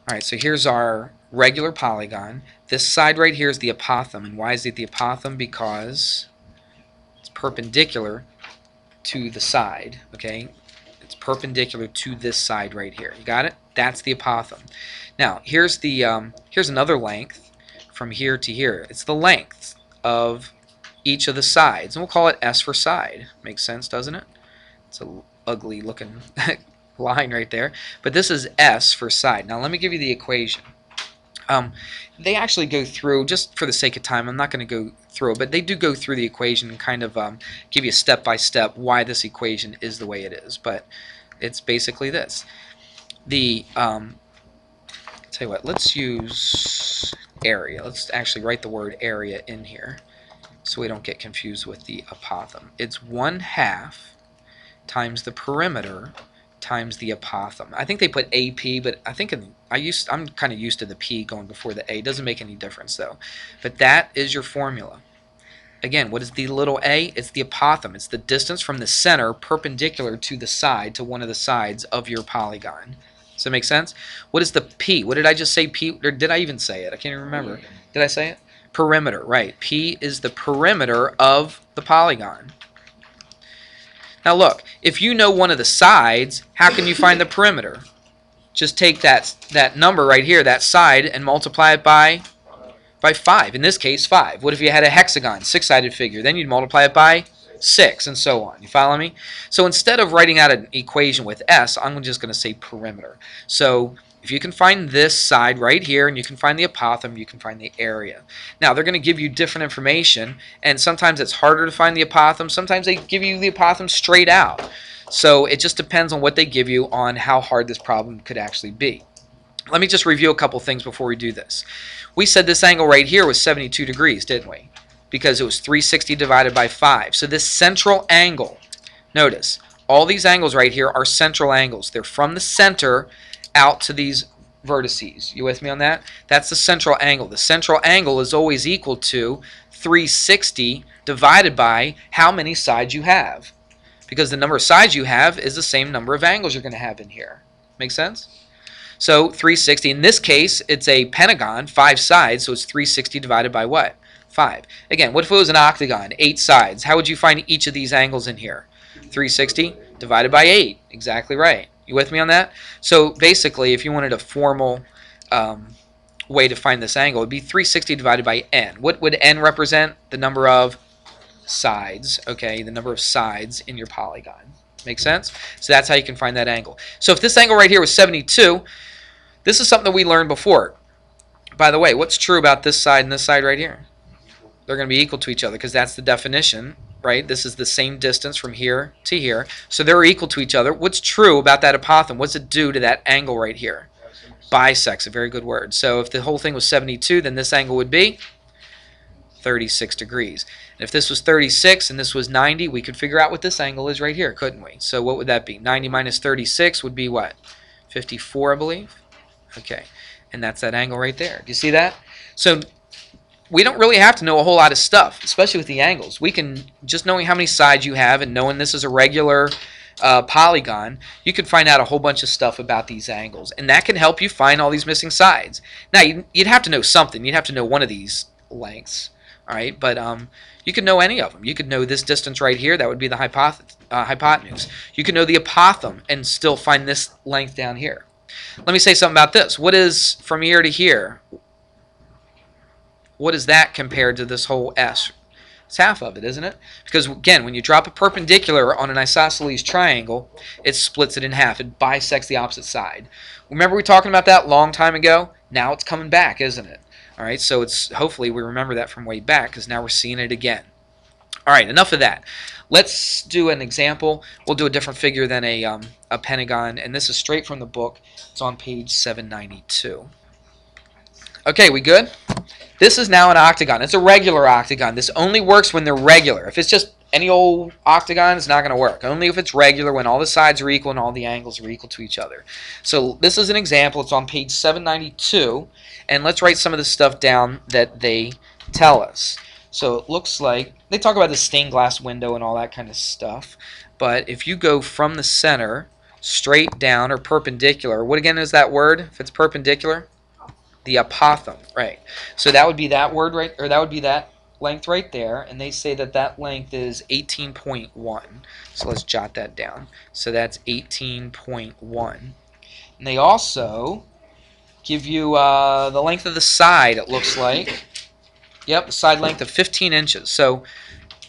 Alright, so here's our regular polygon. This side right here is the apothem. And why is it the apothem? Because it's perpendicular to the side. Okay, it's perpendicular to this side right here. You got it? That's the apothem. Now here's the here's another length from here to here. It's the length of each of the sides, and we'll call it S for side. Makes sense, doesn't it? It's a ugly looking line right there, but this is S for side. Now let me give you the equation. They actually go through, just for the sake of time, I'm not going to go through it, but they do go through the equation and kind of give you step by step why this equation is the way it is. But it's basically this. The tell you what, let's use area. Let's actually write the word area in here so we don't get confused with the apothem. It's 1/2 times the perimeter times the apothem. I think they put AP, but I think I'm kind of used to the P going before the A. It doesn't make any difference though. But that is your formula. Again, what is the little a? It's the apothem. It's the distance from the center perpendicular to the side, to one of the sides of your polygon. Does that make sense? What is the P? What did I just say? P, or did I even say it? I can't even remember. Did I say it? Perimeter, right. P is the perimeter of the polygon. Now look, if you know one of the sides, how can you find the perimeter? Just take that number right here, that side, and multiply it by 5. In this case, 5. What if you had a hexagon, 6-sided figure? Then you'd multiply it by 6, and so on. You follow me? So instead of writing out an equation with S, I'm just going to say perimeter. So if you can find this side right here, and you can find the apothem, you can find the area. Now, they're going to give you different information, and sometimes it's harder to find the apothem. Sometimes they give you the apothem straight out. So it just depends on what they give you on how hard this problem could actually be. Let me just review a couple things before we do this. We said this angle right here was 72 degrees, didn't we? Because it was 360 divided by 5. So this central angle, notice, all these angles right here are central angles. They're from the center out to these vertices. You with me on that? That's the central angle. The central angle is always equal to 360 divided by how many sides you have. Because the number of sides you have is the same number of angles you're going to have in here. Make sense? So 360, in this case, it's a pentagon, 5 sides, so it's 360 divided by what? 5. Again, what if it was an octagon, 8 sides? How would you find each of these angles in here? 360 divided by 8. Exactly right. You with me on that? So basically, if you wanted a formal way to find this angle, it would be 360 divided by n. What would n represent? The number of sides, okay? The number of sides in your polygon. Make sense? So that's how you can find that angle. So if this angle right here was 72, this is something that we learned before. By the way, what's true about this side and this side right here? They're going to be equal to each other because that's the definition, right? This is the same distance from here to here. So they're equal to each other. What's true about that apothem? What's it do to that angle right here? Bisects, a very good word. So if the whole thing was 72, then this angle would be 36 degrees. And if this was 36 and this was 90, we could figure out what this angle is right here, couldn't we? So what would that be? 90 minus 36 would be what? 54, I believe. Okay, and that's that angle right there. Do you see that? So we don't really have to know a whole lot of stuff, especially with the angles. We can, just knowing how many sides you have and knowing this is a regular polygon, you can find out a whole bunch of stuff about these angles. And that can help you find all these missing sides. Now, you'd have to know something. You'd have to know one of these lengths. All right, but you could know any of them. You could know this distance right here. That would be the hypotenuse. You could know the apothem and still find this length down here. Let me say something about this. What is from here to here? What is that compared to this whole S? It's half of it, isn't it? Because, again, when you drop a perpendicular on an isosceles triangle, it splits it in half. It bisects the opposite side. Remember we were talking about that a long time ago? Now it's coming back, isn't it? All right, so it's hopefully we remember that from way back because now we're seeing it again. All right, enough of that. Let's do an example. We'll do a different figure than a pentagon, and this is straight from the book. It's on page 792. Okay, we good? This is now an octagon. It's a regular octagon. This only works when they're regular. If it's just any old octagon, it's not going to work. Only if it's regular, when all the sides are equal and all the angles are equal to each other. So this is an example. It's on page 792. And let's write some of the stuff down that they tell us. So it looks like they talk about the stained glass window and all that kind of stuff. But if you go from the center straight down or perpendicular. What again is that word if it's perpendicular? The apothem, right. So that would be that word right, or that would be that length right there, and they say that that length is 18.1. So let's jot that down. So that's 18.1. And they also give you the length of the side, it looks like. Yep, the side length of 15 inches. So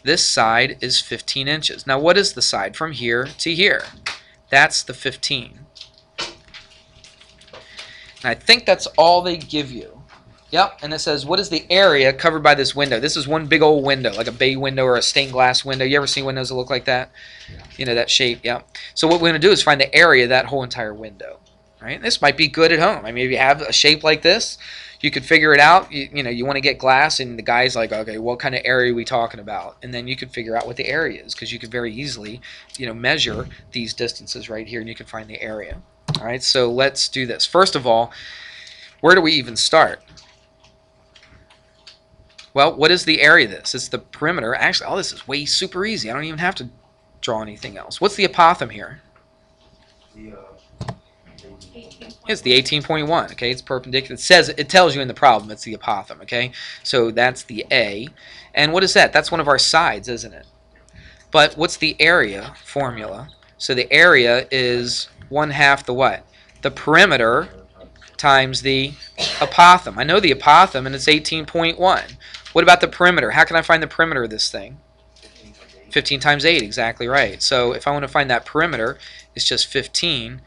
this side is 15 inches. Now what is the side from here to here? That's the 15. And I think that's all they give you. Yep, and it says, what is the area covered by this window? This is one big old window, like a bay window or a stained glass window. You ever seen windows that look like that? You know, that shape, yep. So what we're going to do is find the area of that whole entire window. Right? This might be good at home. I mean, if you have a shape like this, you could figure it out. You know, you want to get glass, and the guy's like, okay, what kind of area are we talking about? And then you could figure out what the area is, because you could very easily, you know, measure these distances right here, and you can find the area. All right, so let's do this. First of all, where do we even start? Well, what is the area of this? It's the perimeter. Actually, all this is way super easy. I don't even have to draw anything else. What's the apothem here? It's the 18.1. Okay, it's perpendicular. It says, it tells you in the problem it's the apothem. Okay, so that's the A. And what is that? That's one of our sides, isn't it? But what's the area formula? So the area is 1/2 the what? The perimeter times the apothem. I know the apothem, and it's 18.1. What about the perimeter? How can I find the perimeter of this thing? 15 times 8, exactly right. So if I want to find that perimeter, it's just 15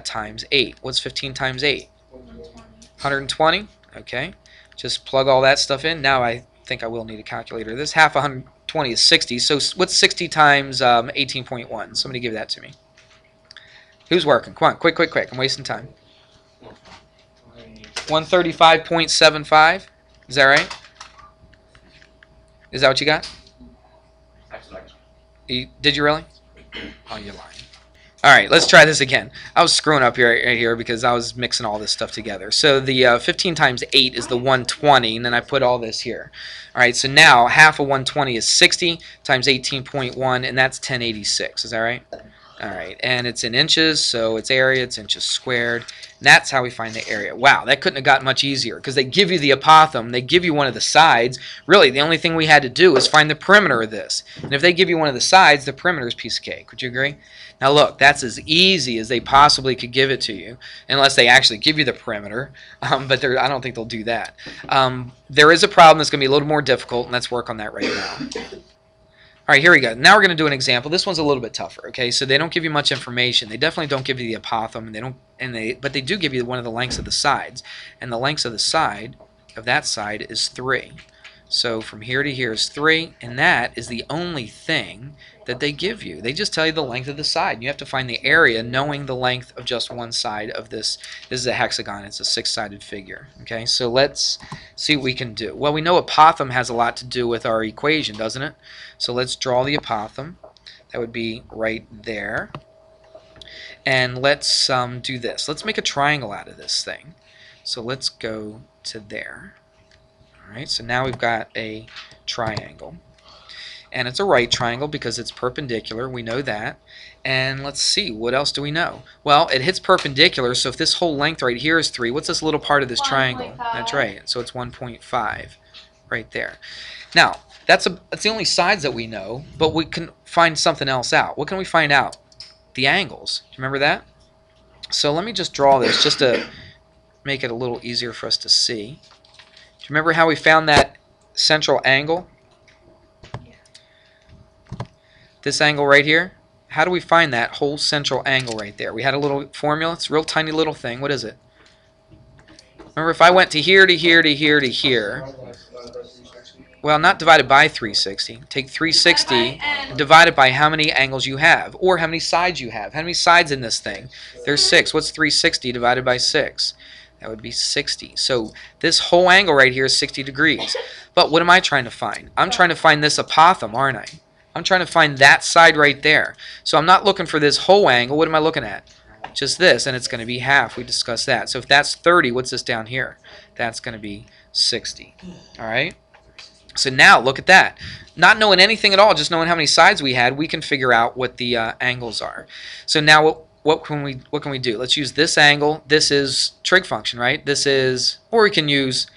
times 8. What's 15 times 8? 120. Okay. Just plug all that stuff in. Now I think I will need a calculator. This half 120 is 60. So what's 60 times 18.1? Somebody give that to me. Who's working? Come on, quick, quick, quick. I'm wasting time. 135.75. Is that right? Is that what you got? Did you really? Oh, you're lying. All right, let's try this again. I was screwing up here right here because I was mixing all this stuff together. So the 15 times 8 is the 120, and then I put all this here. All right, so now half of 120 is 60 times 18.1, and that's 1086. Is that right? All right, and it's in inches, so it's area, it's inches squared. And that's how we find the area. Wow, that couldn't have gotten much easier because they give you the apothem, they give you one of the sides. Really, the only thing we had to do is find the perimeter of this. And if they give you one of the sides, the perimeter is a piece of cake. Would you agree? Now look, that's as easy as they possibly could give it to you, unless they actually give you the perimeter, but I don't think they'll do that. There is a problem that's going to be a little more difficult, and let's work on that right now. All right, here we go. Now we're going to do an example. This one's a little bit tougher, okay? So they don't give you much information. They definitely don't give you the apothem, but they do give you one of the lengths of the sides, and the lengths of the side of that side is 3. So from here to here is 3, and that is the only thing that they give you. They just tell you the length of the side. And you have to find the area knowing the length of just one side of this. This is a hexagon. It's a 6-sided figure. Okay, so let's see what we can do. Well, we know apothem has a lot to do with our equation, doesn't it? So let's draw the apothem. That would be right there. And let's do this. Let's make a triangle out of this thing. So let's go to there. Alright, so now we've got a triangle. And it's a right triangle because it's perpendicular. We know that. And let's see, what else do we know? Well, it hits perpendicular, so if this whole length right here is 3, what's this little part of this triangle? That's right, so it's 1.5 right there. Now, that's the only sides that we know, but we can find something else out. What can we find out? The angles. Do you remember that? So let me just draw this just to make it a little easier for us to see. Do you remember how we found that central angle? This angle right here? How do we find that whole central angle right there? We had a little formula. It's a real tiny little thing. What is it? Remember, if I went to here, to here, to here, to here. Well, not divided by 360. Take 360 and divide it by how many angles you have, or how many sides you have. How many sides in this thing? There's 6. What's 360 divided by 6? That would be 60. So this whole angle right here is 60 degrees. But what am I trying to find? I'm trying to find this apothem, aren't I? I'm trying to find that side right there. So I'm not looking for this whole angle. What am I looking at? Just this, and it's going to be half. We discussed that. So if that's 30, what's this down here? That's going to be 60. All right? So now, look at that. Not knowing anything at all, just knowing how many sides we had, we can figure out what the angles are. So now what can we do? Let's use this angle. This is trig function, right? This is, or we can use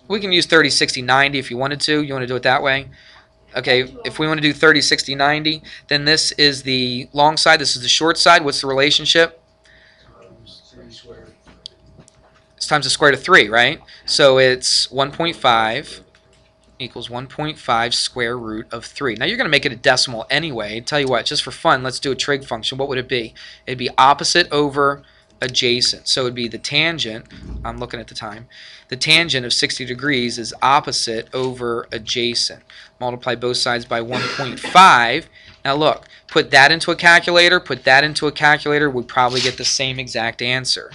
30, 60, 90 if you wanted to. You want to do it that way? Okay, if we want to do 30, 60, 90, then this is the long side, this is the short side. What's the relationship? It's times the square root of 3, right? So it's 1.5 equals 1.5 square root of 3. Now you're going to make it a decimal anyway. Tell you what, just for fun, let's do a trig function. What would it be? It'd be opposite over adjacent. So it'd be the tangent, I'm looking at the time, the tangent of 60 degrees is opposite over adjacent. Multiply both sides by 1.5. Now look, put that into a calculator, we'd probably get the same exact answer.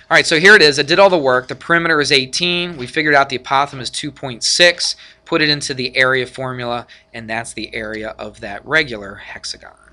Alright, so here it is. I did all the work. The perimeter is 18. We figured out the apothem is 2.6. Put it into the area formula, and that's the area of that regular hexagon.